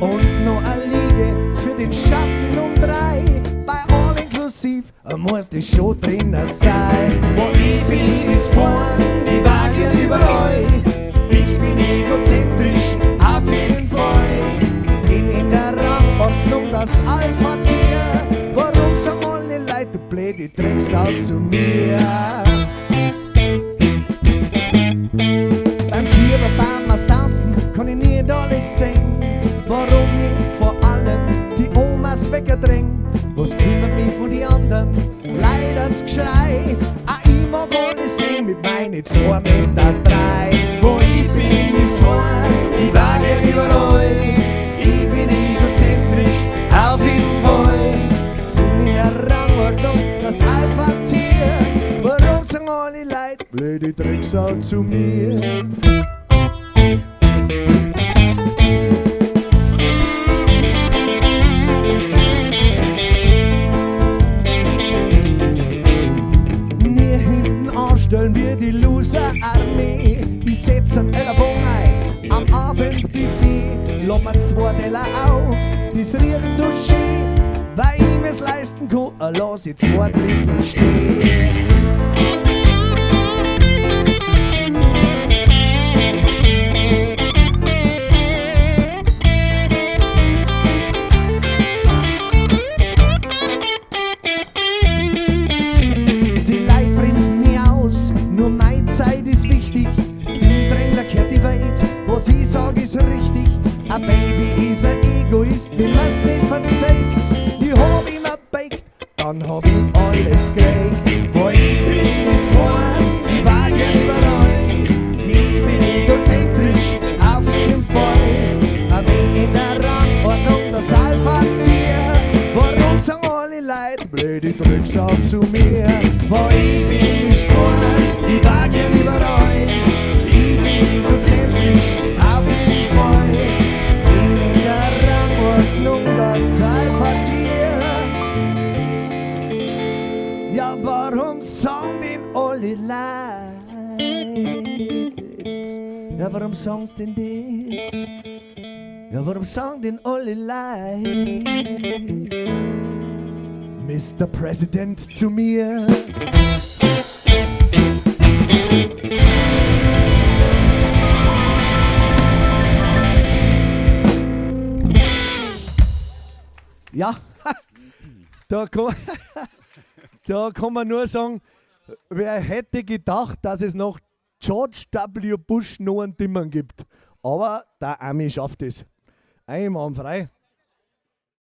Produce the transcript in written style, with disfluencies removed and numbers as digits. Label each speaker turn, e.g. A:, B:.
A: und noch eine Liege für den Schatten um 3. Bei All Inklusiv muss die schon drinnen sein. Wo ich bin, ist vorn, die Wagen überall. Ich bin egozentrisch, auf jeden Fall. Bin in der Rangordnung das Alpha-Tier. Warum sagen alle Leute, du blöde Drecksau zu mir? Beim Kieber, beim Tanzen kann ich nicht alles sehen. Warum ich vor allem die Omas weggedrängt? Was kümmert mich von die anderen? Leider das Geschrei. Ich mag alles sehen mit meinen 2,3 Meter. Wo ich bin, ist vorn, die Wagen überall. Ich bin egozentrisch, auf jeden Fall. Bin in der Rangordnung das Alpha-Tier. Warum sagen alle Leute, blöde Drecksau zu mir? Stellen wir die Loser-Armee. Ich setz einen Ellerbogen ein am Abendbuffet. Lass mir 2 Teller auf, das riecht so schön. Weil ich mir's leisten kann, lass ich 2 Drittel stehen. Zeit ist wichtig, dem Drängler kehrt die Welt, was ich sag ist richtig. Ein Baby ist ein Egoist, wenn man's nicht verzeiht. Ich hab ihn erbeckt, dann hab ich alles gekriegt. Wo ich bin, ist vorn, die Wagen überall. Ich bin egozentrisch, auf jeden Fall. Ich bin in der Rangordnung das Alpha-Tier. Warum sagen alle Leute, blöde Drecksau zu mir? Wo ich bin, ist vorn, die Wagen überall. Ich bin egozentrisch, auf jeden Fall. Bin in der Rangordnung das Alpha-Tier. Ja, warum sagen denn alle Leute? Ja, warum sagen's denn das? Ja, warum sagen denn alle Leute? Mr. President zu mir. Ja, da kann man nur sagen, wer hätte gedacht, dass es nach George W. Bush noch einen Dimmen gibt. Aber der Ami schafft es. Einmal frei.